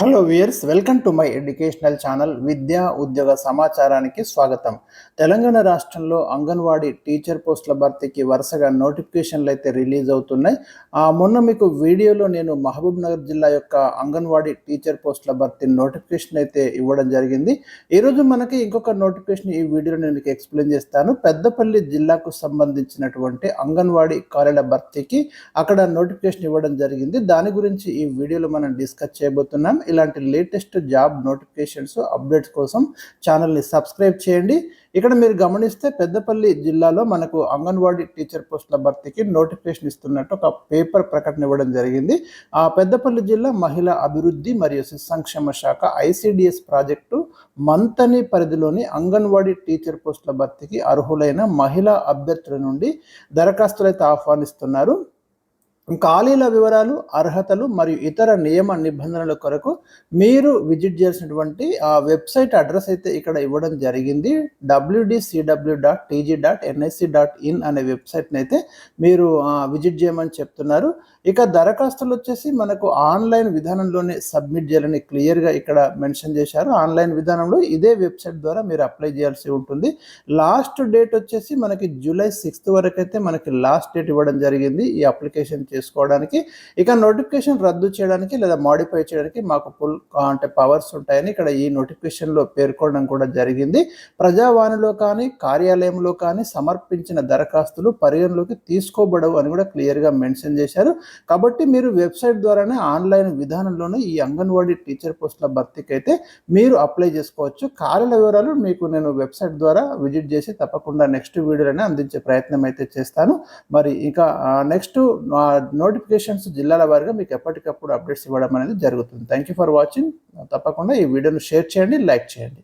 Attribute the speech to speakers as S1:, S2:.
S1: Hello viewers, welcome to my educational channel విద్యా ఉద్యోగ సమాచారానికి స్వాగతం. తెలంగాణ రాష్ట్రంలో అంగన్వాడీ టీచర్ పోస్టుల భర్తీకి వరుసగా నోటిఫికేషన్లు అయితే రిలీజ్ అవుతున్నాయి. మొన్న మీకు వీడియోలో నేను మహబూబ్ నగర్ జిల్లా యొక్క అంగన్వాడీ టీచర్ పోస్టుల భర్తీ నోటిఫికేషన్ అయితే ఇవ్వడం జరిగింది. ఈరోజు మనకి ఇంకొక నోటిఫికేషన్ ఈ వీడియోలో నేను మీకు ఎక్స్ప్లెయిన్ చేస్తాను. పెద్దపల్లి జిల్లాకు సంబంధించినటువంటి అంగన్వాడీ కార్యాలయ భర్తీకి అక్కడ నోటిఫికేషన్ ఇవ్వడం జరిగింది. దాని గురించి ఈ వీడియోలో మనం డిస్కస్ చేయబోతున్నాం. ఇలాంటి లేటెస్ట్ జాబ్ నోటిఫికేషన్స్ అప్డేట్స్ కోసం ఛానల్ని సబ్స్క్రైబ్ చేయండి. ఇక్కడ మీరు గమనిస్తే పెద్దపల్లి జిల్లాలో మనకు అంగన్వాడీ టీచర్ పోస్టుల భర్తీకి నోటిఫికేషన్ ఇస్తున్నట్టు ఒక పేపర్ ప్రకటన ఇవ్వడం జరిగింది. పెద్దపల్లి జిల్లా మహిళా అభివృద్ధి మరియు శిశు సంక్షేమ శాఖ ఐసిడిఎస్ ప్రాజెక్టు మంతని పరిధిలోని అంగన్వాడీ టీచర్ పోస్టుల భర్తీకి అర్హులైన మహిళా అభ్యర్థుల నుండి దరఖాస్తులు అయితే ఆహ్వానిస్తున్నారు. ఖాళీల వివరాలు, అర్హతలు మరియు ఇతర నియమ నిబంధనల కొరకు మీరు విజిట్ చేయాల్సినటువంటి వెబ్సైట్ అడ్రస్ అయితే ఇక్కడ ఇవ్వడం జరిగింది. wdcw.tg.nsc.in అనే వెబ్సైట్ని అయితే మీరు విజిట్ చేయమని చెప్తున్నారు. ఇక దరఖాస్తులు వచ్చేసి మనకు ఆన్లైన్ విధానంలోనే సబ్మిట్ చేయాలని క్లియర్గా ఇక్కడ మెన్షన్ చేశారు. ఆన్లైన్ విధానంలో ఇదే వెబ్సైట్ ద్వారా మీరు అప్లై చేయాల్సి ఉంటుంది. లాస్ట్ డేట్ వచ్చేసి మనకి జూలై 6 వరకు అయితే మనకి లాస్ట్ డేట్ ఇవ్వడం జరిగింది ఈ అప్లికేషన్ చేసుకోవడానికి. ఇక నోటిఫికేషన్ రద్దు చేయడానికి లేదా మాడిఫై చేయడానికి మాకు ఫుల్ పవర్స్ ఉంటాయని ఇక్కడ ఈ నోటిఫికేషన్లో పేర్కొనడం కూడా జరిగింది. ప్రజావాణిలో కానీ కార్యాలయంలో కానీ సమర్పించిన దరఖాస్తులు పరిగణలోకి తీసుకోబడవు అని కూడా క్లియర్గా మెన్షన్ చేశారు. కాబట్టి మీరు వెబ్సైట్ ద్వారానే ఆన్లైన్ విధానంలోనే ఈ అంగన్వాడీ టీచర్ పోస్టుల భర్తీకి అయితే మీరు అప్లై చేసుకోవచ్చు. కార్యాలయ వివరాలు మీకు నేను వెబ్సైట్ ద్వారా విజిట్ చేసి తప్పకుండా నెక్స్ట్ వీడియోలోనే అందించే ప్రయత్నం అయితే చేస్తాను. మరి ఇంకా నెక్స్ట్ నోటిఫికేషన్స్ జిల్లాల వారీగా మీకు ఎప్పటికప్పుడు అప్డేట్స్ ఇవ్వడం అనేది జరుగుతుంది. Thank you for watching. తప్పకుండా ఈ వీడియోను షేర్ చేయండి, లైక్ చేయండి.